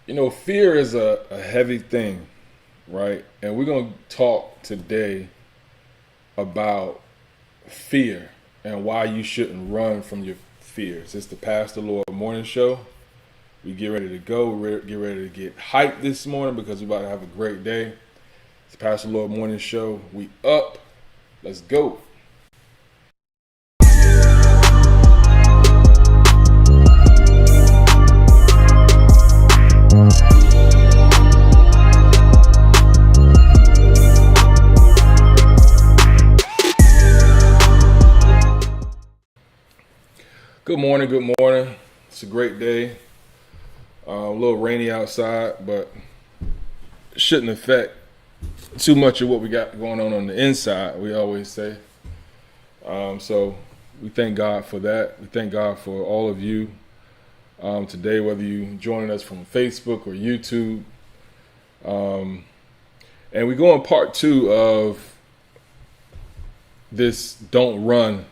Fear is a heavy thing, right? And we're going to talk today about fear and why you shouldn't run from your fears. It's the Pastor Lord Morning Show. We get ready to go. Get ready to get hyped this morning because we're about to have a great day. It's the Pastor Lord Morning Show. We up. Let's go. Good morning, good morning. It's a great day. A little rainy outside, but it shouldn't affect too much of what we got going on the inside, we always say. So we thank God for that. We thank God for all of you today, whether you joining us from Facebook or YouTube. And we go on part 2 of this Don't Run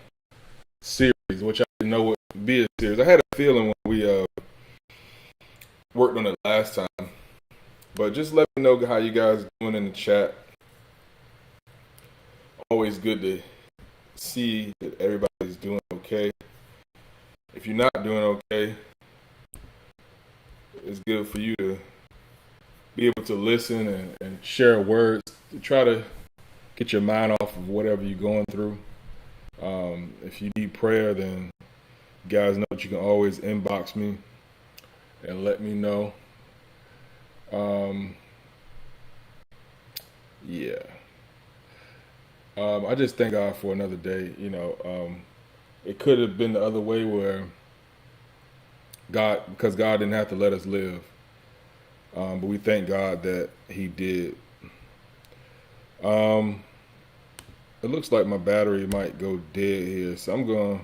series, which I didn't know would be a series. I had a feeling when we worked on it last time, but just let me know how you guys are doing in the chat. Always good to see that everybody's doing okay. If you're not doing okay, it's good for you to be able to listen and share words to try to get your mind off of whatever you're going through. If you need prayer, then you guys know that you can always inbox me and let me know. I just thank God for another day. It could have been the other way where because God didn't have to let us live. But we thank God that He did. It looks like my battery might go dead here, so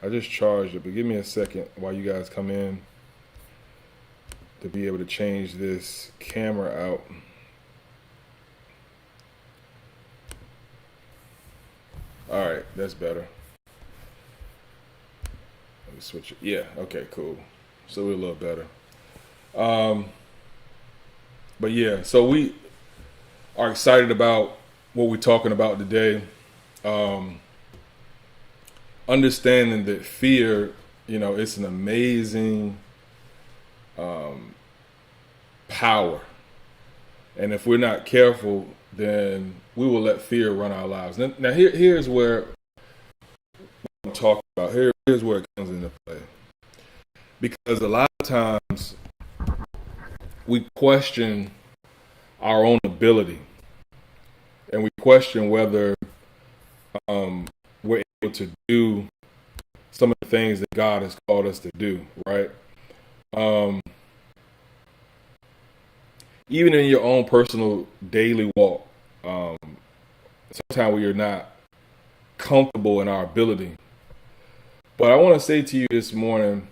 I just charged it, but give me a second while you guys come in to be able to change this camera out. All right, that's better. Let me switch it. Yeah, okay, cool. So we're a little better. But yeah, so we are excited about what we're talking about today. Understanding that fear, it's an amazing power. And if we're not careful, then we will let fear run our lives. Now here's where I'm talking about. Here's where it comes into play. Because a lot of times we question our own ability. And we question whether we're able to do some of the things that God has called us to do, right? Even in your own personal daily walk, sometimes we are not comfortable in our ability. But I want to say to you this morning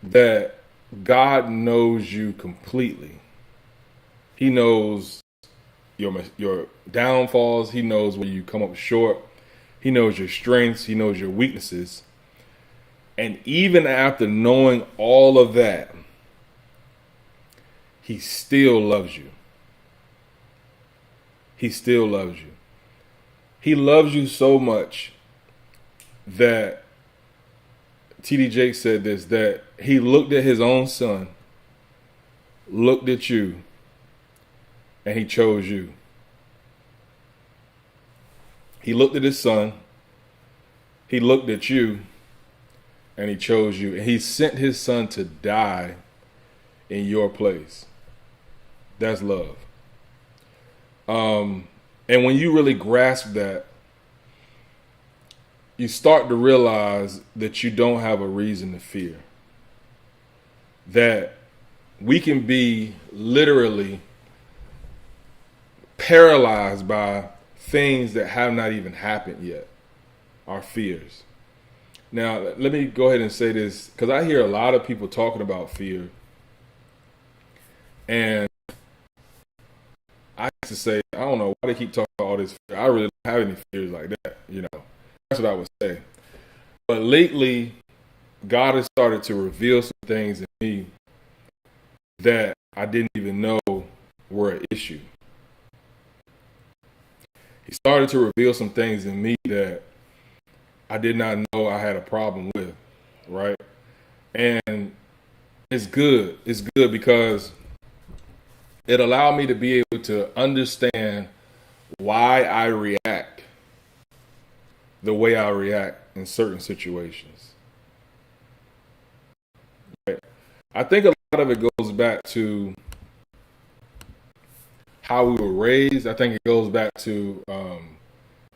that God knows you completely. He knows your downfalls. He knows where you come up short. He knows your strengths. He knows your weaknesses. And even after knowing all of that, He still loves you. He still loves you. He loves you so much that T.D. Jakes said this, that He looked at His own son, looked at you, and He chose you. He looked at His son, He looked at you, and He chose you. And He sent His son to die in your place. That's love. And when you really grasp that, you start to realize that you don't have a reason to fear. That we can be literally paralyzed by things that have not even happened yet, our fears. Now, let me go ahead and say this, because I hear a lot of people talking about fear. And I used to say, I don't know why they keep talking about all this fear. I really don't have any fears like that, That's what I would say. But lately, God has started to reveal some things in me that I didn't even know were an issue. He started to reveal some things in me that I did not know I had a problem with, right? And it's good. It's good because it allowed me to be able to understand why I react the way I react in certain situations. Right? I think a lot of it goes back to how we were raised. I think it goes back to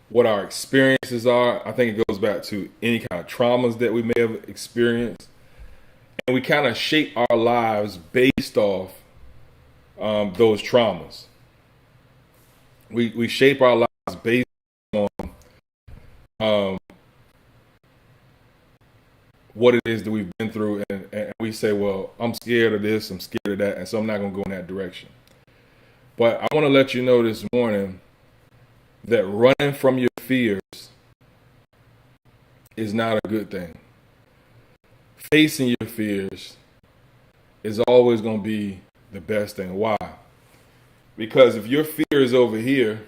what our experiences are. I think it goes back to any kind of traumas that we may have experienced. And we kind of shape our lives based off those traumas. We shape our lives based on what it is that we've been through. And we say, well, I'm scared of this, I'm scared of that, and so I'm not going to go in that direction. But I want to let you know this morning that running from your fears is not a good thing. Facing your fears is always going to be the best thing. Why? Because if your fear is over here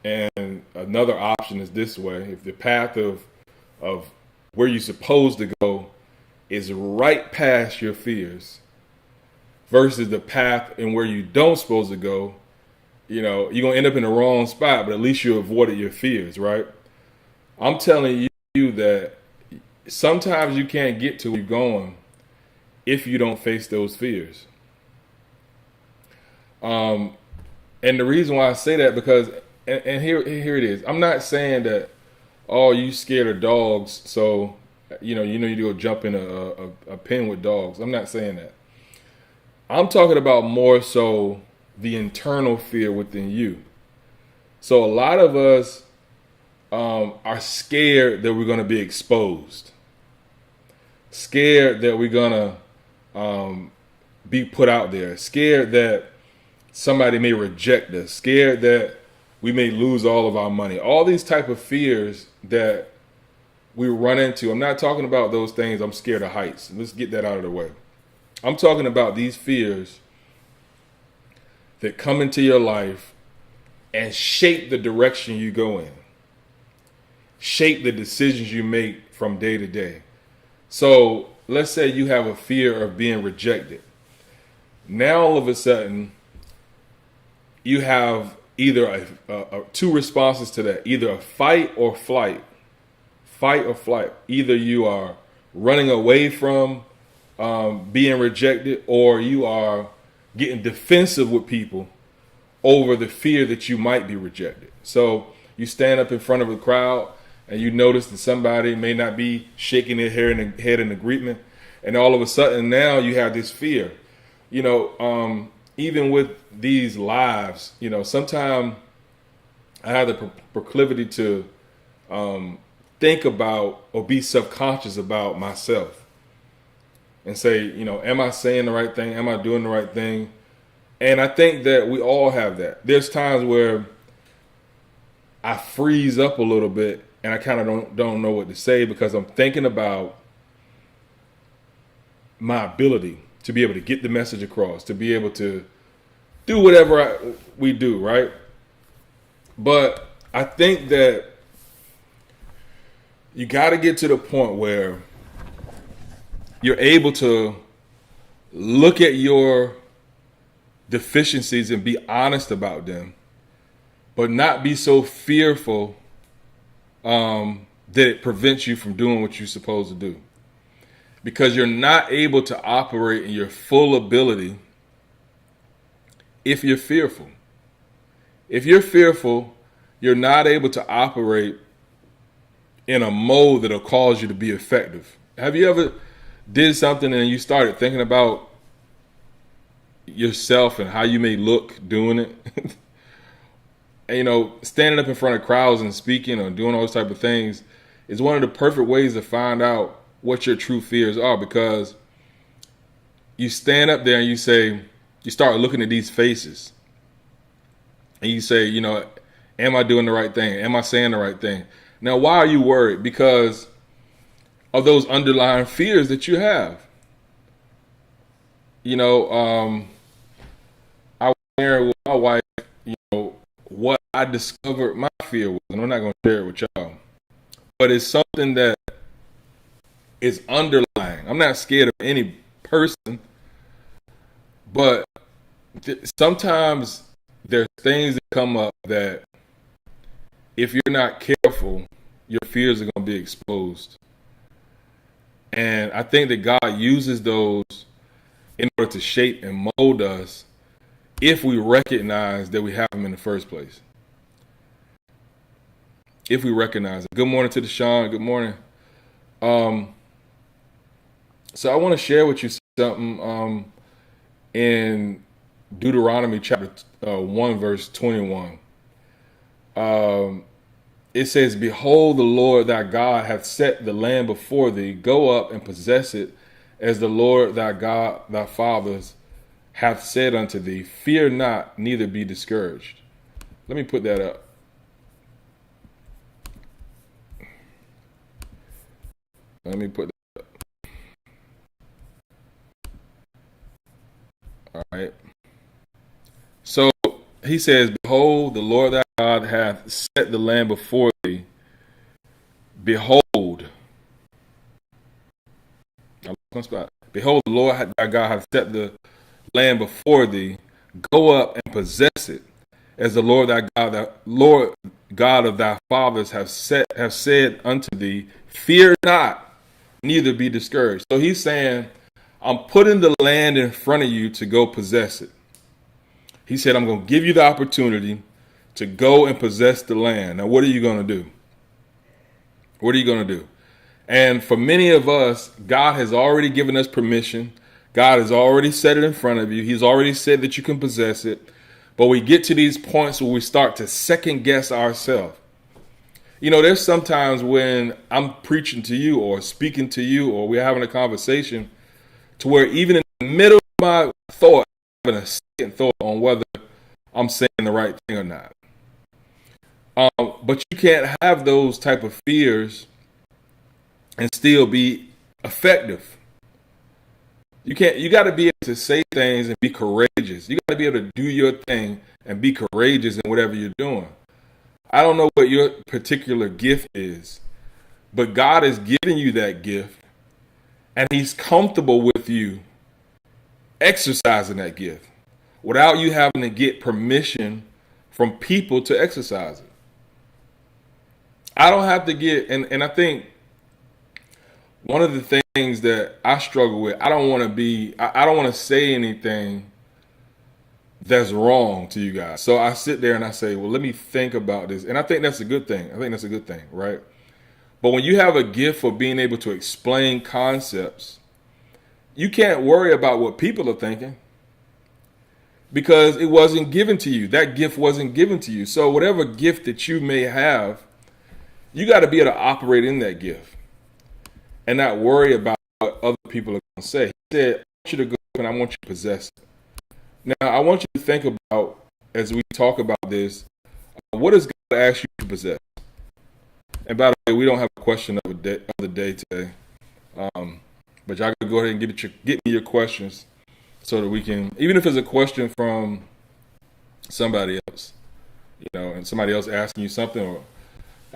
and another option is this way, if the path of where you're supposed to go is right past your fears versus the path and where you don't supposed to go, you know, you're going to end up in the wrong spot, but at least you avoided your fears, right? I'm telling you that sometimes you can't get to where you're going if you don't face those fears. And the reason why I say that, because, and here it is. I'm not saying that, oh, you scared of dogs, so, you need to go jump in a pen with dogs. I'm not saying that. I'm talking about more so the internal fear within you. So a lot of us are scared that we're going to be exposed, scared that we're going to be put out there, scared that somebody may reject us, scared that we may lose all of our money. All these type of fears that we run into. I'm not talking about those things. I'm scared of heights. Let's get that out of the way. I'm talking about these fears that come into your life and shape the direction you go in, shape the decisions you make from day to day. So let's say you have a fear of being rejected. Now all of a sudden, you have either two responses to that, either a fight or flight. Fight or flight. Either you are running away from being rejected, or you are getting defensive with people over the fear that you might be rejected. So you stand up in front of a crowd and you notice that somebody may not be shaking their head in agreement, and all of a sudden now you have this fear. Even with these lives, sometimes I have the proclivity to think about or be subconscious about myself and say, am I saying the right thing? Am I doing the right thing? And I think that we all have that. There's times where I freeze up a little bit and I kind of don't know what to say because I'm thinking about my ability to be able to get the message across, to be able to do whatever we do, right? But I think that you got to get to the point where you're able to look at your deficiencies and be honest about them, but not be so fearful that it prevents you from doing what you're supposed to do. Because you're not able to operate in your full ability if you're fearful. If you're fearful, you're not able to operate in a mode that'll cause you to be effective. Have you ever did something and you started thinking about yourself and how you may look doing it? And, standing up in front of crowds and speaking or doing all those type of things is one of the perfect ways to find out what your true fears are, because you stand up there and you start looking at these faces and you say, am I doing the right thing? Am I saying the right thing? Now, why are you worried? Because of those underlying fears that you have. you know, I was sharing with my wife, you know, what I discovered my fear was, and I'm not going to share it with y'all, but it's something that is underlying. I'm not scared of any person, but sometimes there's things that come up that if you're not careful, your fears are going to be exposed. And I think that God uses those in order to shape and mold us if we recognize that we have them in the first place. If we recognize it. Good morning to Deshaun. Good morning. So I want to share with you something in Deuteronomy chapter 1, verse 21. It says, "Behold, the Lord thy God hath set the land before thee. Go up and possess it, as the Lord thy God, thy fathers, hath said unto thee. Fear not, neither be discouraged." Let me put that up. Let me put that up. All right. So he says, "Behold, the Lord thy God hath set the land before thee. Behold, behold, the Lord thy God hath set the land before thee. Go up and possess it, as the Lord thy God, the Lord God of thy fathers have said unto thee. Fear not, neither be discouraged." So he's saying, I'm putting the land in front of you to go possess it. He said, I'm going to give you the opportunity to go and possess the land. Now, what are you going to do? What are you going to do? And for many of us, God has already given us permission. God has already set it in front of you. He's already said that you can possess it. But we get to these points where we start to second guess ourselves. You know, there's sometimes when I'm preaching to you or speaking to you or we're having a conversation to where even in the middle of my thought, I'm having a second thought on whether I'm saying the right thing or not. But you can't have those type of fears and still be effective. You can't. You got to be able to say things and be courageous. You got to be able to do your thing and be courageous in whatever you're doing. I don't know what your particular gift is, but God has given you that gift, and He's comfortable with you exercising that gift without you having to get permission from people to exercise it. I don't have to get, and I think one of the things that I struggle with, I don't want to say anything that's wrong to you guys. So I sit there and I say, well, let me think about this. And I think that's a good thing. I think that's a good thing, right? But when you have a gift for being able to explain concepts, you can't worry about what people are thinking because it wasn't given to you. That gift wasn't given to you. So whatever gift that you may have, you got to be able to operate in that gift and not worry about what other people are going to say. He said, I want you to go and I want you to possess it. Now, I want you to think about, as we talk about this, what does God ask you to possess? And by the way, we don't have a question of the day today. But y'all can go ahead and get me your questions so that we can, even if it's a question from somebody else, and somebody else asking you something or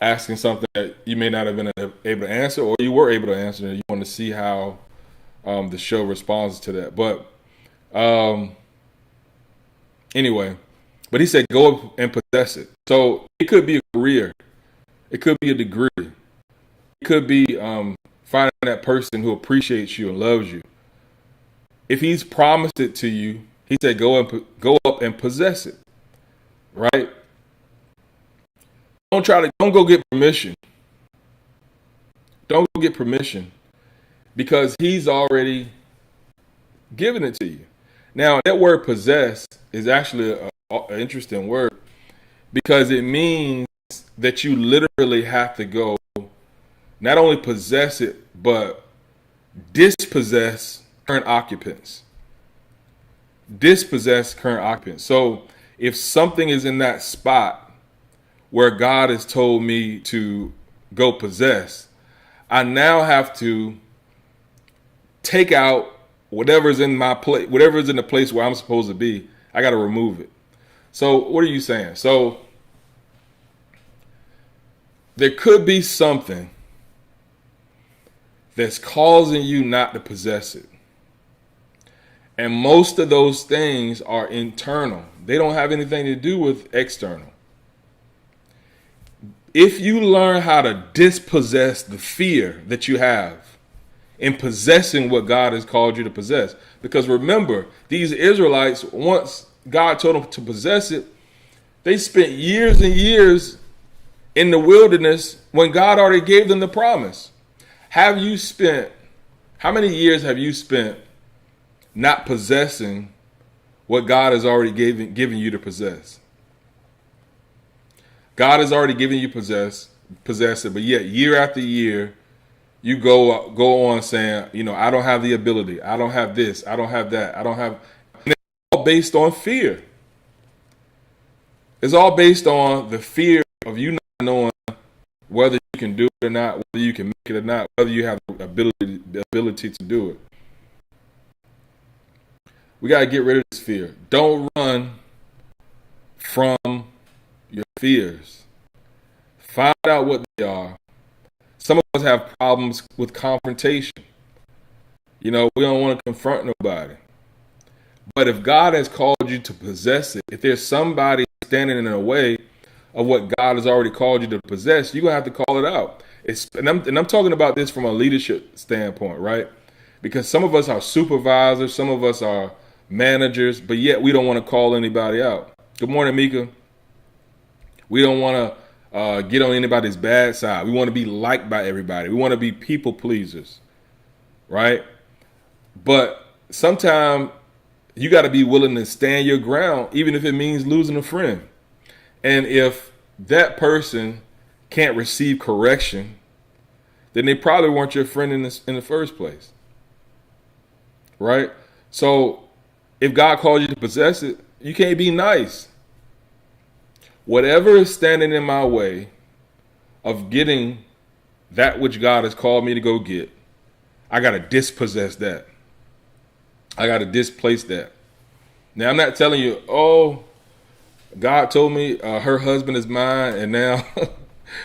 asking something that you may not have been able to answer, or you were able to answer, and you want to see how the show responds to that. But anyway, but he said, go up and possess it. So it could be a career. It could be a degree. It could be finding that person who appreciates you and loves you. If he's promised it to you, he said, go up and possess it. Right? Don't go get permission. Don't go get permission because he's already given it to you. Now, that word possess is actually an interesting word because it means that you literally have to go not only possess it, but dispossess current occupants. Dispossess current occupants. So if something is in that spot where God has told me to go possess, I now have to take out whatever's in my place, whatever's in the place where I'm supposed to be, I got to remove it. So what are you saying? So there could be something that's causing you not to possess it. And most of those things are internal. They don't have anything to do with external. If you learn how to dispossess the fear that you have in possessing what God has called you to possess, because remember, these Israelites, once God told them to possess it, they spent years and years in the wilderness when God already gave them the promise. How many years have you spent not possessing what God has already given you to possess? God has already given you possess it, but yet year after year, you go on saying, I don't have the ability, I don't have this, I don't have that, I don't have. And it's all based on fear. It's all based on the fear of you not knowing whether you can do it or not, whether you can make it or not, whether you have the ability to do it. We got to get rid of this fear. Don't run from your fears. Find out what they are. Some of us have problems with confrontation. We don't want to confront nobody. But if God has called you to possess it, if there's somebody standing in the way of what God has already called you to possess, you're going to have to call it out. And I'm talking about this from a leadership standpoint, right? Because some of us are supervisors, some of us are managers, but yet we don't want to call anybody out. Good morning, Mika. We don't want to get on anybody's bad side. We want to be liked by everybody. We want to be people pleasers, right? But sometimes you got to be willing to stand your ground, even if it means losing a friend. And if that person can't receive correction, then they probably weren't your friend in the first place, right? So if God calls you to possess it, you can't be nice. Whatever is standing in my way of getting that which God has called me to go get, I got to dispossess that. I got to displace that. Now, I'm not telling you, God told me her husband is mine, and now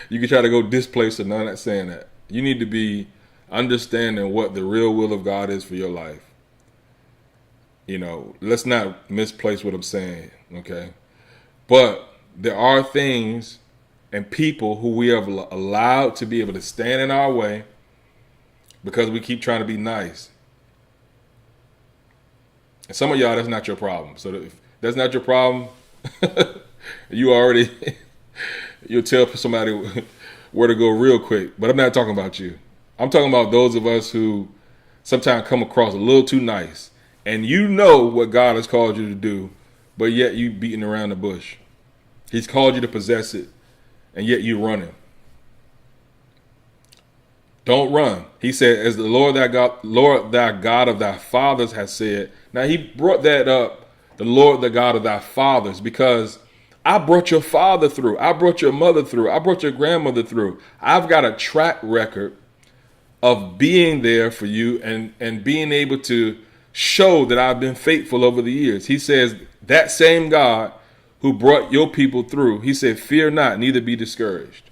you can try to go displace her. No, I'm not saying that. You need to be understanding what the real will of God is for your life. Let's not misplace what I'm saying, okay? But there are things and people who we have allowed to be able to stand in our way because we keep trying to be nice. And some of y'all, that's not your problem. So if that's not your problem, you'll tell somebody where to go real quick. But I'm not talking about you. I'm talking about those of us who sometimes come across a little too nice. And you know what God has called you to do, but yet you beating around the bush. He's called you to possess it, and yet you running. Don't run. He said, as the Lord thy God of thy fathers has said. Now he brought that up, the Lord the God of thy fathers, because I brought your father through. I brought your mother through. I brought your grandmother through. I've got a track record of being there for you and being able to show that I've been faithful over the years. He says, that same God who brought your people through, he said, fear not, neither be discouraged.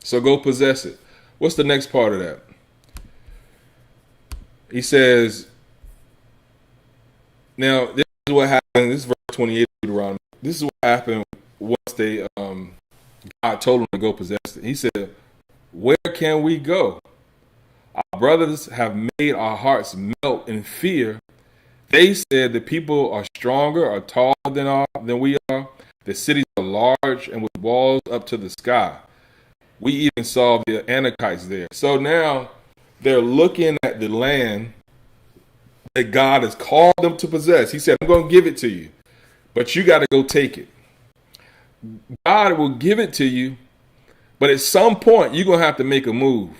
So go possess it. What's the next part of that? He says, now this is what happened. This is verse 28 of Deuteronomy. This is what happened once God told them to go possess it. He said, where can we go? Our brothers have made our hearts melt in fear. They said the people are stronger or taller than we are. The cities are large and with walls up to the sky. We even saw the Anakites there. So now they're looking at the land that God has called them to possess. He said, I'm going to give it to you, but you got to go take it. God will give it to you, but at some point you're going to have to make a move.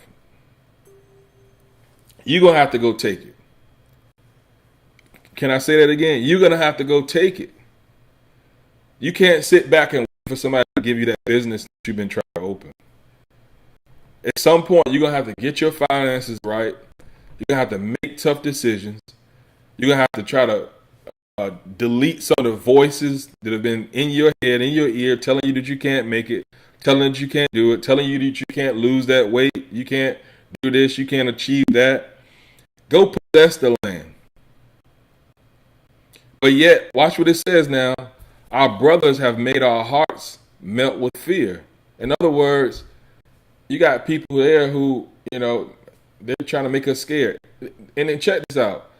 You're going to have to go take it. Can I say that again? You're going to have to go take it. You can't sit back and wait for somebody to give you that business that you've been trying to open. At some point, you're going to have to get your finances right. You're going to have to make tough decisions. You're going to have to try to delete some of the voices that have been in your head, in your ear, telling you that you can't make it, telling you that you can't do it, telling you that you can't lose that weight, you can't do this, you can't achieve that. Go possess the land. But yet, watch what it says now. Our brothers have made our hearts melt with fear. In other words, you got people there who, they're trying to make us scared. And then check this out.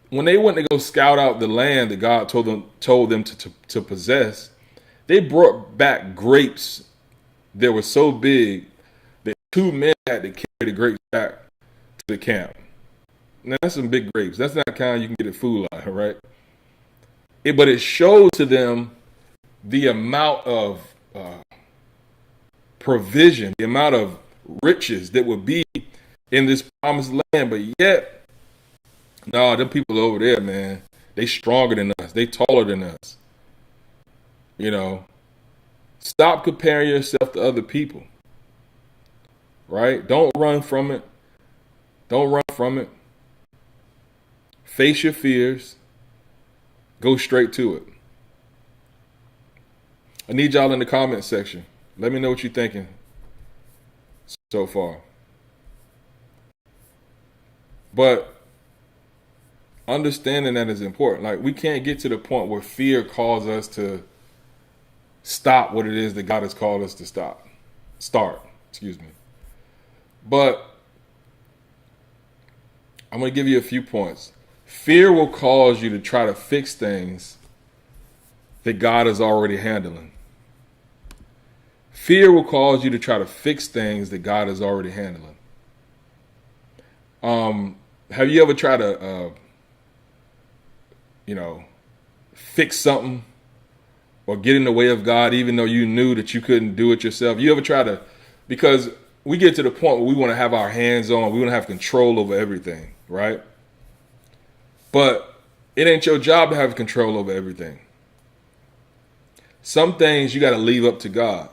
When they went to go scout out the land that God told them to possess, they brought back grapes that were so big that 2 men had to carry the grapes back to the camp. Now, that's some big grapes. That's not the kind you can get at Food Lion, right? But it showed to them the amount of provision, the amount of riches that would be in this promised land. But yet, no, them people over there, man, they stronger than us. They taller than us. Stop comparing yourself to other people. Right? Don't run from it. Don't run from it. Face your fears. Go straight to it. I need y'all in the comment section. Let me know what you're thinking so far. But understanding that is important. Like, we can't get to the point where fear calls us to stop what it is that God has called us to start. But I'm going to give you a few points. Fear will cause you to try to fix things that God is already handling. Fear will cause you to try to fix things that God is already handling. Have you ever tried to fix something or get in the way of God, even though you knew that you couldn't do it yourself? You ever try to, because we get to the point where we want to have our hands on, we want to have control over everything, right? But it ain't your job to have control over everything. Some things you got to leave up to God,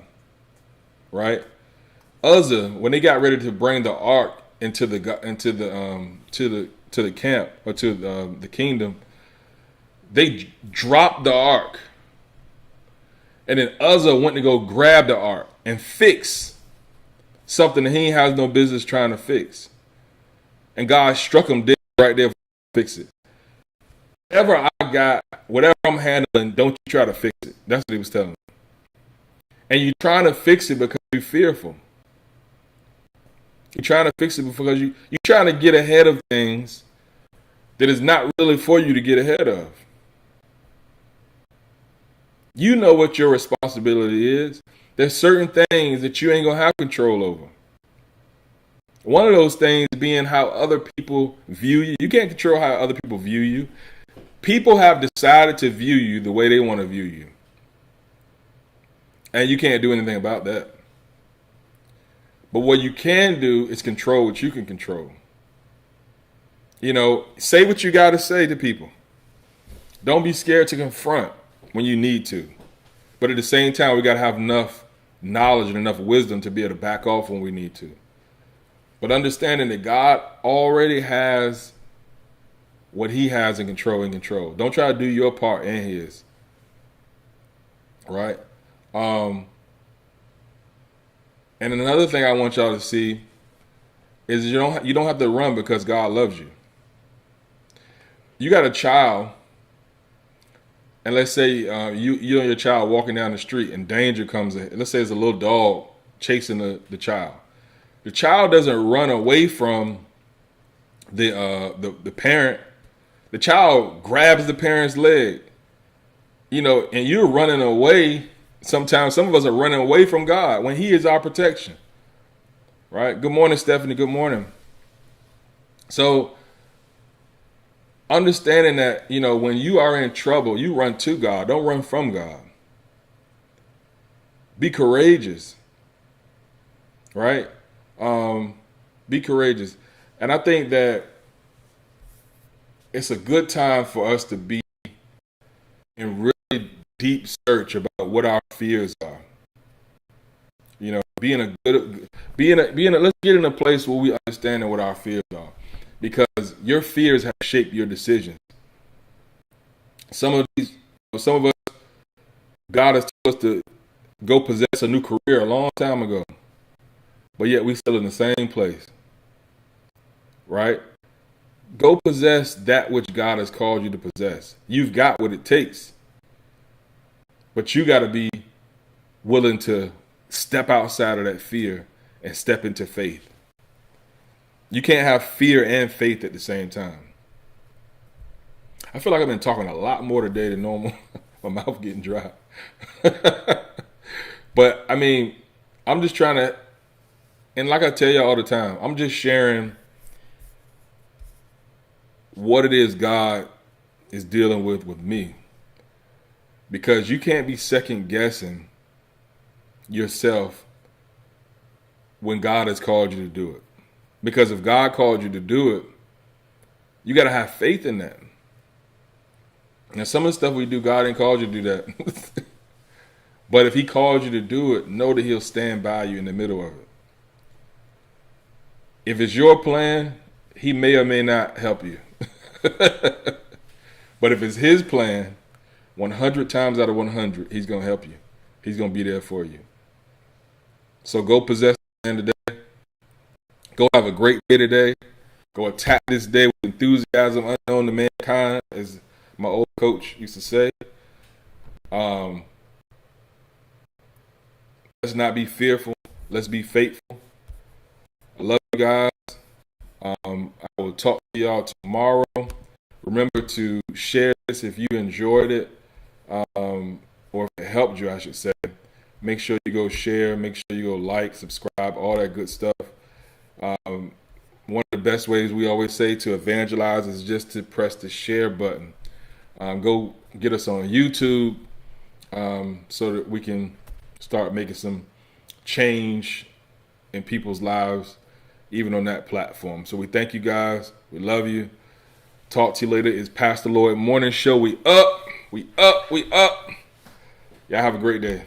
right? Uzzah, when they got ready to bring the ark into the camp or to the kingdom, they dropped the ark, and then Uzzah went to go grab the ark and fix something that he has no business trying to fix, and God struck him dead right there. Fix it. Whatever I got, whatever I'm handling, don't you try to fix it. That's what he was telling me. And you're trying to fix it because you're fearful. You're trying to fix it because you're trying to get ahead of things that is not really for you to get ahead of. You know what your responsibility is. There's certain things that you ain't going to have control over. One of those things being how other people view you. You can't control how other people view you. People have decided to view you the way they want to view you. And you can't do anything about that. But what you can do is control what you can control. Say what you got to say to people. Don't be scared to confront when you need to. But at the same time, we got to have enough knowledge and enough wisdom to be able to back off when we need to. But understanding that God already has what he has in control. Don't try to do your part in his. Right? And another thing I want y'all to see is you don't have to run because God loves you. You got a child, and let's say you and your child walking down the street and danger comes in. Let's say it's a little dog chasing the child. The child doesn't run away from the parent. The child grabs the parent's leg, and you're running away. Sometimes some of us are running away from God when he is our protection. Right? Good morning, Stephanie. Good morning. So understanding that, when you are in trouble, you run to God. Don't run from God. Be courageous. Right? Be courageous. And I think that it's a good time for us to be in really deep search about what our fears are. Let's get in a place where we understand what our fears are. because your fears have shaped your decisions. Some of us, God has told us to go possess a new career a long time ago, but yet we still in the same place, right? Go possess that which God has called you to possess. You've got what it takes, but you got to be willing to step outside of that fear and step into faith. You can't have fear and faith at the same time. I feel like I've been talking a lot more today than normal. My mouth getting dry. But I mean, I'm just trying to, and like I tell you all the time, I'm just sharing what it is God is dealing with me. Because you can't be second guessing yourself when God has called you to do it. Because if God called you to do it, you got to have faith in that. Now, some of the stuff we do, God ain't called you to do that. But if he called you to do it, know that he'll stand by you in the middle of it. If it's your plan, he may or may not help you. But if it's his plan, 100 times out of 100, he's going to help you. He's going to be there for you. So go possess the land today. Go have a great day today. Go attack this day with enthusiasm unknown to mankind, as my old coach used to say. Let's not be fearful. Let's be faithful. I love you guys. I will talk to y'all tomorrow. Remember to share this if you enjoyed it, or if it helped you, I should say. Make sure you go share. Make sure you go like, subscribe, all that good stuff. One of the best ways we always say to evangelize is just to press the share button. Go get us on YouTube so that we can start making some change in people's lives, even on that platform. So we thank you guys. We love you. Talk to you later. It's Pastor Lloyd Morning Show. We up. Y'all have a great day.